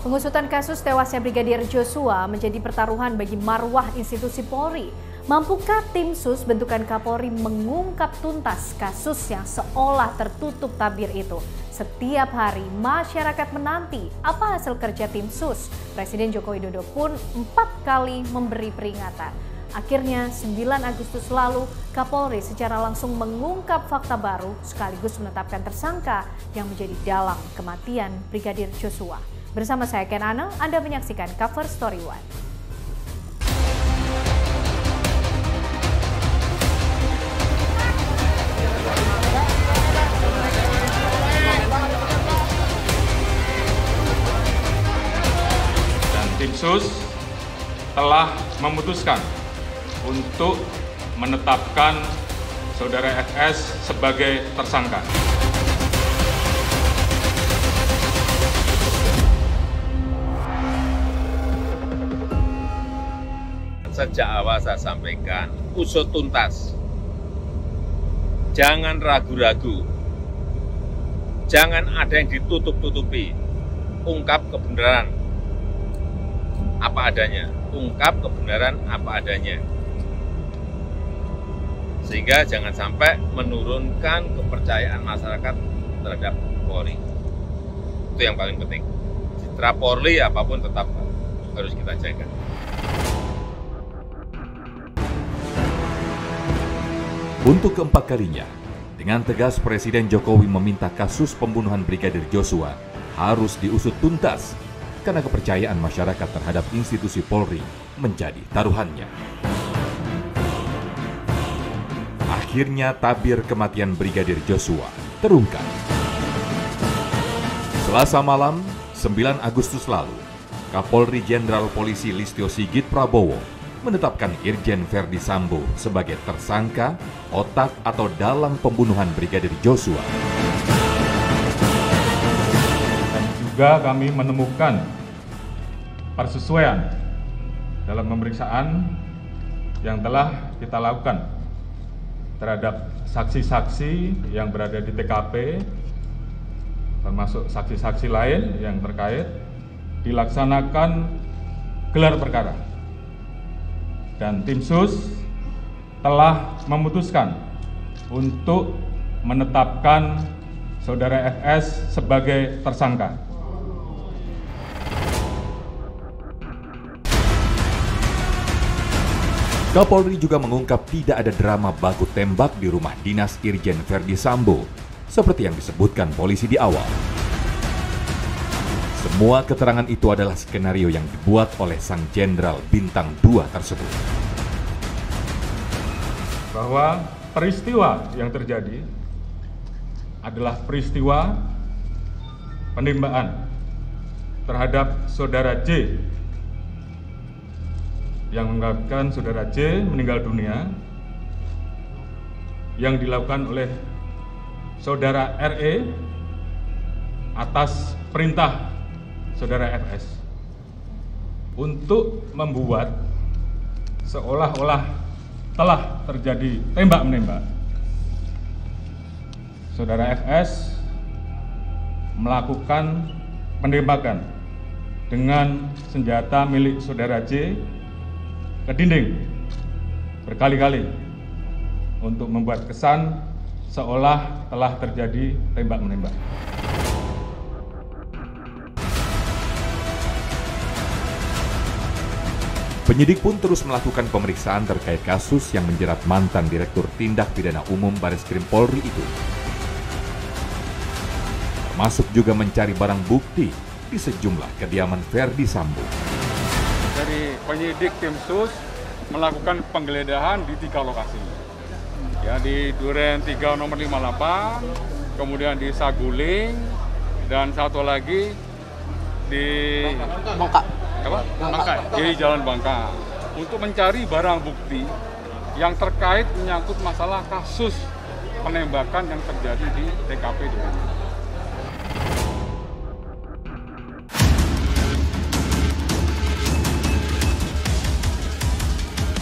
Pengusutan kasus tewasnya Brigadir Joshua menjadi pertaruhan bagi marwah institusi Polri. Mampukah tim sus bentukan Kapolri mengungkap tuntas kasus yang seolah tertutup tabir itu? Setiap hari masyarakat menanti apa hasil kerja tim sus. Presiden Joko Widodo pun 4 kali memberi peringatan. Akhirnya 9 Agustus lalu Kapolri secara langsung mengungkap fakta baru sekaligus menetapkan tersangka yang menjadi dalang kematian Brigadir Joshua. Bersama saya Ken Anel, Anda menyaksikan Cover Story One. Dan tim sus telah memutuskan untuk menetapkan saudara FS sebagai tersangka. Sejak awal saya sampaikan, usut tuntas. Jangan ragu-ragu. Jangan ada yang ditutup-tutupi. Ungkap kebenaran apa adanya. Ungkap kebenaran apa adanya. Sehingga jangan sampai menurunkan kepercayaan masyarakat terhadap Polri. Itu yang paling penting. Citra Polri apapun tetap harus kita jaga. Untuk keempat kalinya, dengan tegas Presiden Jokowi meminta kasus pembunuhan Brigadir Joshua harus diusut tuntas karena kepercayaan masyarakat terhadap institusi Polri menjadi taruhannya. Akhirnya tabir kematian Brigadir Joshua terungkap. Selasa malam, 9 Agustus lalu, Kapolri Jenderal Polisi Listio Sigit Prabowo menetapkan Irjen Verdi Sambo sebagai tersangka, otak atau dalang pembunuhan Brigadir Joshua. Dan juga kami menemukan persesuaian dalam pemeriksaan yang telah kita lakukan terhadap saksi-saksi yang berada di TKP, termasuk saksi-saksi lain yang terkait, dilaksanakan gelar perkara. Dan tim sus telah memutuskan untuk menetapkan saudara FS sebagai tersangka. Kapolri juga mengungkap tidak ada drama baku tembak di rumah dinas Irjen Verdi Sambo, seperti yang disebutkan polisi di awal. Semua keterangan itu adalah skenario yang dibuat oleh sang jenderal bintang 2 tersebut. Bahwa peristiwa yang terjadi adalah peristiwa penembakan terhadap saudara J yang mengakibatkan saudara J meninggal dunia yang dilakukan oleh saudara RE atas perintah saudara FS untuk membuat seolah-olah telah terjadi tembak-menembak. Saudara FS melakukan penembakan dengan senjata milik saudara J ke dinding berkali-kali untuk membuat kesan seolah telah terjadi tembak-menembak. Penyidik pun terus melakukan pemeriksaan terkait kasus yang menjerat mantan Direktur Tindak Pidana Umum Bareskrim Polri itu. Termasuk juga mencari barang bukti di sejumlah kediaman Verdi Sambo. Dari penyidik tim sus melakukan penggeledahan di 3 lokasi. Ya, di Duren 3 nomor 58, kemudian di Saguling, dan satu lagi di Bangka, di Jalan Bangka, untuk mencari barang bukti yang terkait menyangkut masalah kasus penembakan yang terjadi di TKP Duren.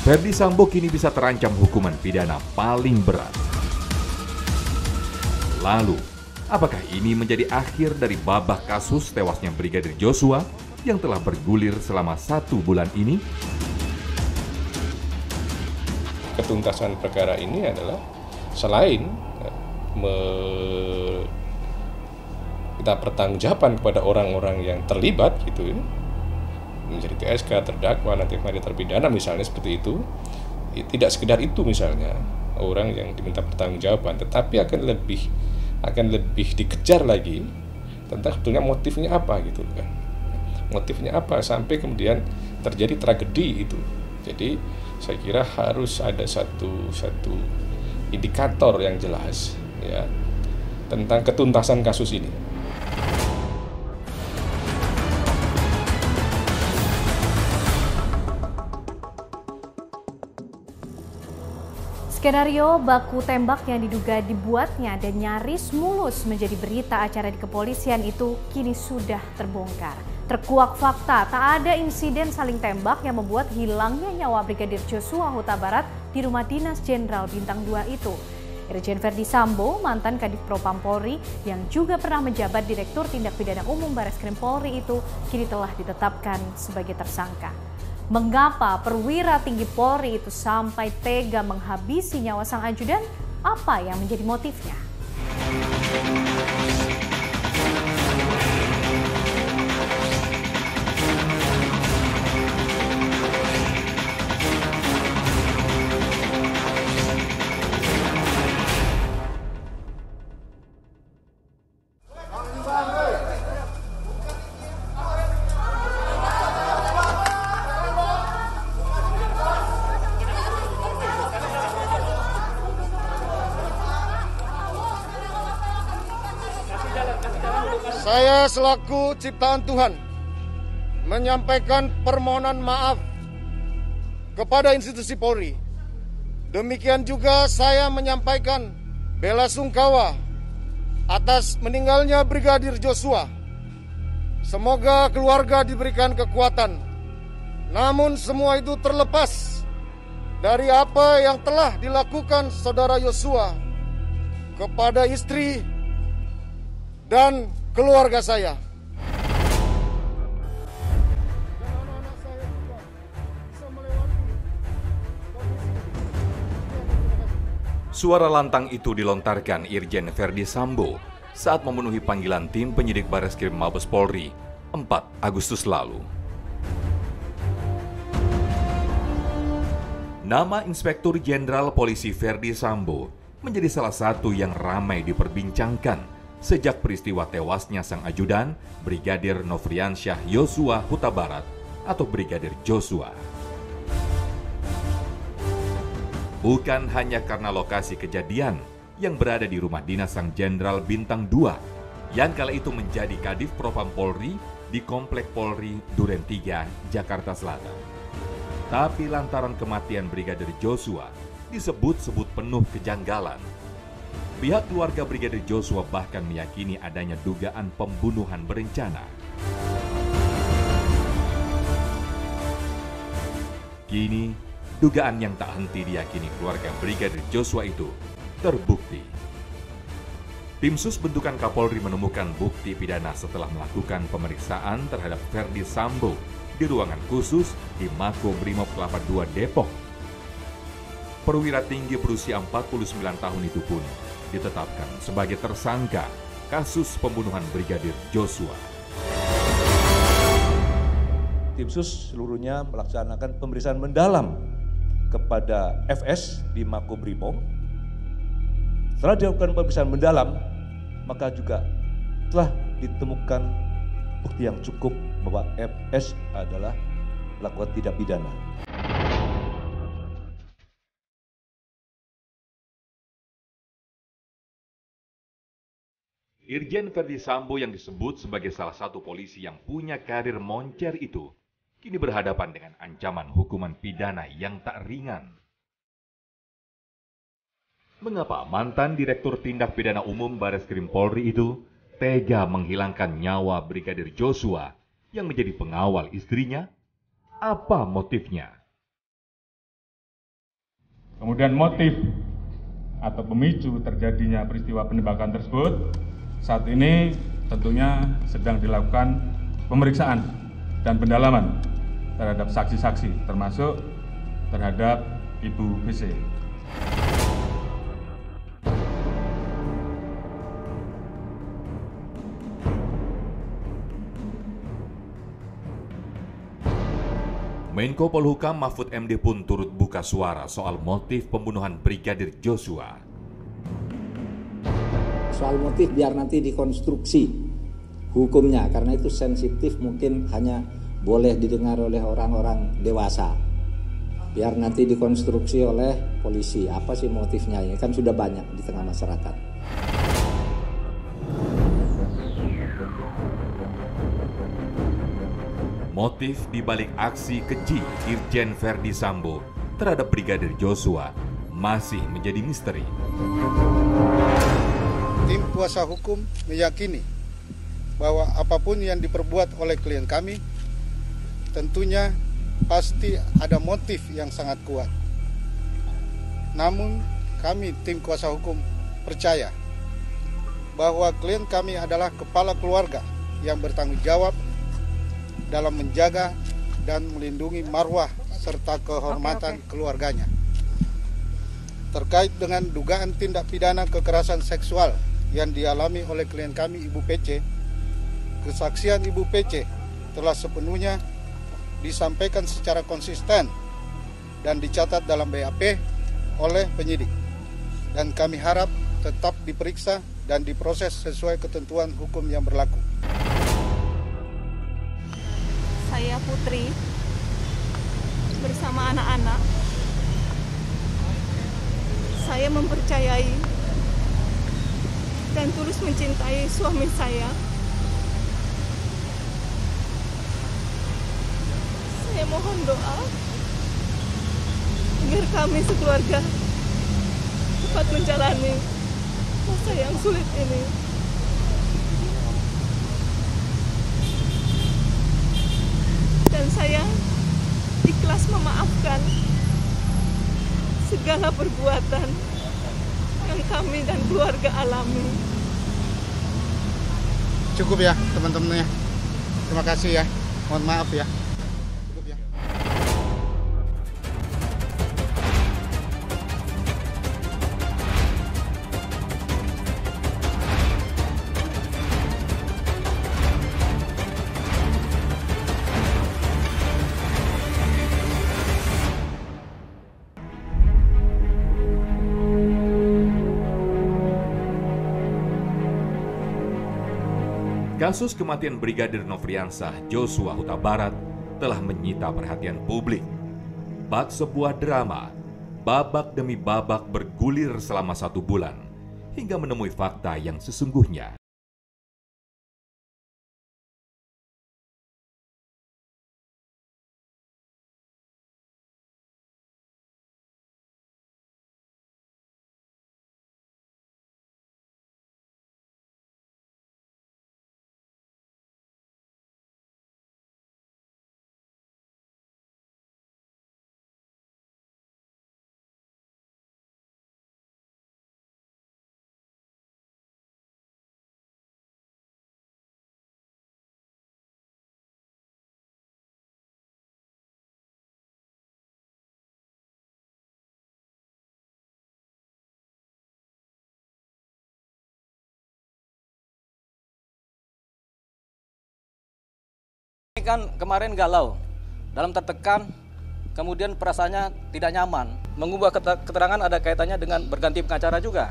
Verdi Sambo kini bisa terancam hukuman pidana paling berat. Lalu, apakah ini menjadi akhir dari babak kasus tewasnya Brigadir Joshua? yang telah bergulir selama 1 bulan ini? Ketuntasan perkara ini adalah selain kita pertanggungjawaban kepada orang-orang yang terlibat gitu ya, menjadi TSK, terdakwa, nanti terpidana misalnya seperti itu. Tidak sekedar itu misalnya orang yang diminta pertanggungjawaban, tetapi akan lebih dikejar lagi tentang sebetulnya motifnya apa gitu kan. Motifnya apa sampai kemudian terjadi tragedi itu. Jadi saya kira harus ada satu indikator yang jelas ya tentang ketuntasan kasus ini. Skenario baku tembak yang diduga dibuatnya dan nyaris mulus menjadi berita acara di kepolisian itu kini sudah terbongkar. Terkuak fakta, tak ada insiden saling tembak yang membuat hilangnya nyawa Brigadir Joshua Huta Barat di rumah dinas Jenderal Bintang 2 itu. Irjen Verdi Sambo, mantan Kadif Propam Polri yang juga pernah menjabat Direktur Tindak Pidana Umum Bareskrim Polri itu kini telah ditetapkan sebagai tersangka. Mengapa perwira tinggi Polri itu sampai tega menghabisi nyawa sang ajudan? Apa yang menjadi motifnya? Saya selaku ciptaan Tuhan menyampaikan permohonan maaf kepada institusi Polri. Demikian juga saya menyampaikan bela sungkawa atas meninggalnya Brigadir Joshua. Semoga keluarga diberikan kekuatan. Namun semua itu terlepas dari apa yang telah dilakukan saudara Joshua kepada istri dan keluarga saya. Suara lantang itu dilontarkan Irjen Verdi Sambo saat memenuhi panggilan tim penyidik Bareskrim Mabes Polri 4 Agustus lalu. Nama Inspektur Jenderal Polisi Verdi Sambo menjadi salah satu yang ramai diperbincangkan sejak peristiwa tewasnya sang ajudan Brigadir Nofriansyah Yosua Huta Barat atau Brigadir Joshua. Bukan hanya karena lokasi kejadian yang berada di rumah dinas sang Jenderal Bintang 2 yang kala itu menjadi Kadif Propam Polri di Komplek Polri Duren 3, Jakarta Selatan. Tapi lantaran kematian Brigadir Joshua disebut-sebut penuh kejanggalan. Pihak keluarga Brigadir Joshua bahkan meyakini adanya dugaan pembunuhan berencana. Kini, dugaan yang tak henti diyakini keluarga Brigadir Joshua itu terbukti. Tim Sus bentukan Kapolri menemukan bukti pidana setelah melakukan pemeriksaan terhadap Verdi Sambo di ruangan khusus di Makobrimob Kelapa II Depok. Perwira tinggi berusia 49 tahun itu pun ditetapkan sebagai tersangka kasus pembunuhan Brigadir Joshua. Tim Sus seluruhnya melaksanakan pemeriksaan mendalam kepada FS di Makobrimob. Setelah dilakukan pemeriksaan mendalam, maka juga telah ditemukan bukti yang cukup bahwa FS adalah melakukan tindak pidana. Irjen Verdi Sambo yang disebut sebagai salah satu polisi yang punya karir moncer itu kini berhadapan dengan ancaman hukuman pidana yang tak ringan. Mengapa mantan Direktur Tindak Pidana Umum Bareskrim Polri itu tega menghilangkan nyawa Brigadir Joshua yang menjadi pengawal istrinya? Apa motifnya? Kemudian motif atau pemicu terjadinya peristiwa penembakan tersebut saat ini tentunya sedang dilakukan pemeriksaan dan pendalaman terhadap saksi-saksi, termasuk terhadap Ibu BC. Menko Polhukam Mahfud MD pun turut buka suara soal motif pembunuhan Brigadir Joshua. Soal motif biar nanti dikonstruksi hukumnya, karena itu sensitif, mungkin hanya boleh didengar oleh orang-orang dewasa. Biar nanti dikonstruksi oleh polisi, apa sih motifnya, ini kan sudah banyak di tengah masyarakat. Motif dibalik aksi keji Irjen Verdi Sambo terhadap Brigadir Joshua masih menjadi misteri. Tim kuasa hukum meyakini bahwa apapun yang diperbuat oleh klien kami tentunya pasti ada motif yang sangat kuat. Namun kami tim kuasa hukum percaya bahwa klien kami adalah kepala keluarga yang bertanggung jawab dalam menjaga dan melindungi marwah serta kehormatan keluarganya. Terkait dengan dugaan tindak pidana kekerasan seksual yang dialami oleh klien kami Ibu PC, kesaksian Ibu PC telah sepenuhnya disampaikan secara konsisten dan dicatat dalam BAP oleh penyidik. Dan kami harap tetap diperiksa dan diproses sesuai ketentuan hukum yang berlaku. Saya Putri bersama anak-anak. Saya mempercayai dan tulus mencintai suami saya. Saya mohon doa agar kami sekeluarga dapat menjalani masa yang sulit ini. Dan saya ikhlas memaafkan segala perbuatan yang kami dan keluarga alami. Cukup ya teman-temannya. Terima kasih ya. Mohon maaf ya. Cukup ya. Kasus kematian Brigadir Nofriansah Joshua Huta Barat telah menyita perhatian publik. Bak sebuah drama, babak demi babak bergulir selama 1 bulan, hingga menemui fakta yang sesungguhnya. Ini kan kemarin galau, dalam tertekan, kemudian perasaannya tidak nyaman. Mengubah keterangan ada kaitannya dengan berganti pengacara juga.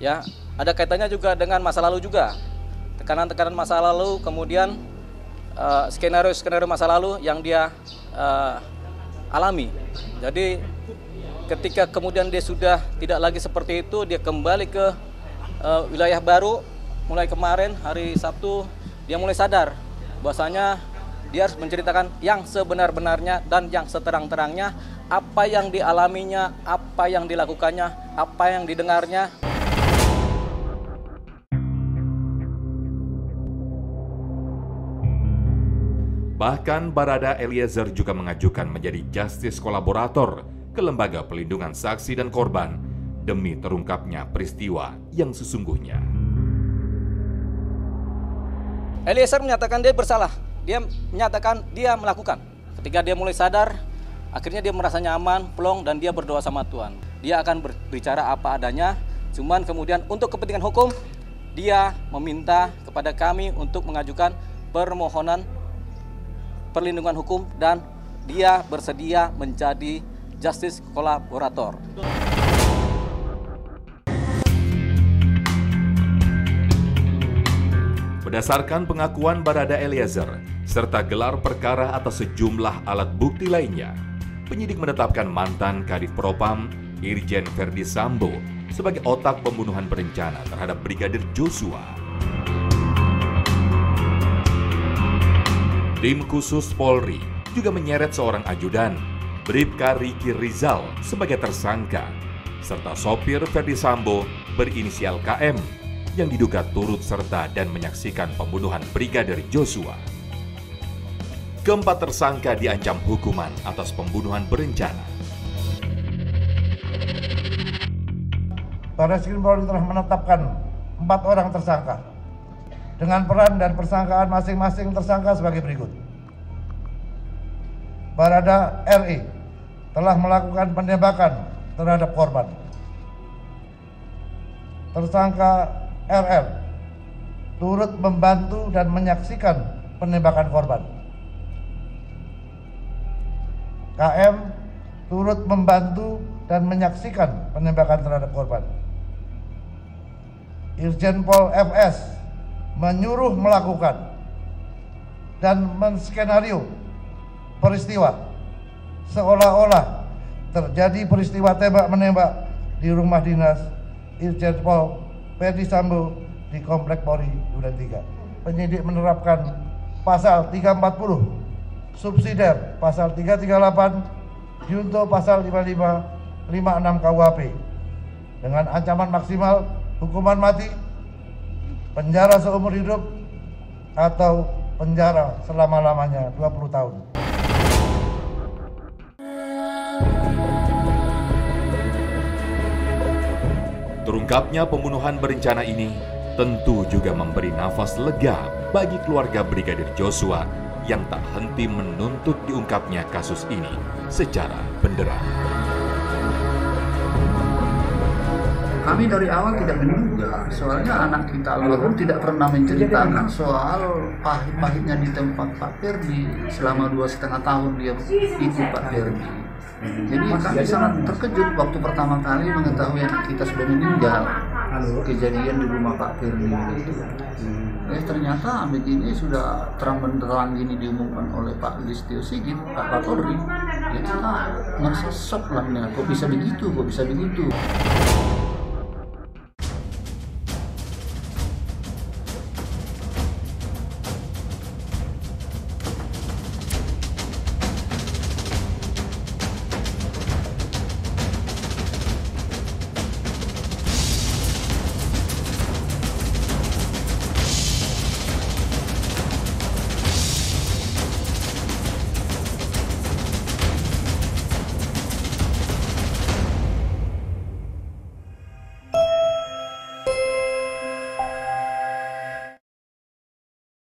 Ya, ada kaitannya juga dengan masa lalu juga. Tekanan-tekanan masa lalu, kemudian skenario-skenario masa lalu yang dia alami. Jadi ketika kemudian dia sudah tidak lagi seperti itu, dia kembali ke wilayah baru. Mulai kemarin hari Sabtu dia mulai sadar bahwasanya dia harus menceritakan yang sebenar-benarnya dan yang seterang-terangnya, apa yang dialaminya, apa yang dilakukannya, apa yang didengarnya. Bahkan Barada Eliezer juga mengajukan menjadi justice kolaborator ke Lembaga Pelindungan Saksi dan Korban demi terungkapnya peristiwa yang sesungguhnya. Eliezer menyatakan dia bersalah dia menyatakan dia melakukan. Ketika dia mulai sadar, akhirnya dia merasa nyaman, plong, dan dia berdoa sama Tuhan. Dia akan berbicara apa adanya, cuman kemudian untuk kepentingan hukum, dia meminta kepada kami untuk mengajukan permohonan perlindungan hukum dan dia bersedia menjadi justice kolaborator. Berdasarkan pengakuan Barada Eliezer serta gelar perkara atas sejumlah alat bukti lainnya, penyidik menetapkan mantan Kadif Propam Irjen Verdi Sambo sebagai otak pembunuhan berencana terhadap Brigadir Joshua. Tim khusus Polri juga menyeret seorang ajudan, Bribka Riki Rizal, sebagai tersangka, serta sopir Verdi Sambo berinisial KM yang diduga turut serta dan menyaksikan pembunuhan Brigadir Joshua. Keempat tersangka diancam hukuman atas pembunuhan berencana. Barreskrim Polri telah menetapkan 4 orang tersangka dengan peran dan persangkaan masing-masing tersangka sebagai berikut. Barada RE telah melakukan penembakan terhadap korban. Tersangka RL turut membantu dan menyaksikan penembakan korban. KM turut membantu dan menyaksikan penembakan terhadap korban. Irjen Pol FS menyuruh melakukan dan menskenario peristiwa seolah-olah terjadi peristiwa tembak-menembak di rumah dinas Irjen Pol Verdi Sambo di Komplek Polri Duren 3. Penyidik menerapkan pasal 340, subsidiar pasal 338, junto pasal 55, 56 KUHP dengan ancaman maksimal hukuman mati, penjara seumur hidup, atau penjara selama-lamanya 20 tahun. Terungkapnya pembunuhan berencana ini tentu juga memberi nafas lega bagi keluarga Brigadir Joshua yang tak henti menuntut diungkapnya kasus ini secara benderang. Kami dari awal tidak menduga, soalnya anak kita almarhum tidak pernah menceritakan soal pahit-pahitnya di tempat Pak Verdi selama 2,5 tahun dia ikut Pak Verdi. Jadi kami sangat terkejut waktu pertama kali mengetahui anak kita sudah meninggal, kejadian di rumah Pak Verdi. Ternyata begini sudah terang benderang gini diumumkan oleh Pak Listio Sigit, Pak Kapolri. Ya kita merasa shock lah, kok bisa begitu, kok bisa begitu.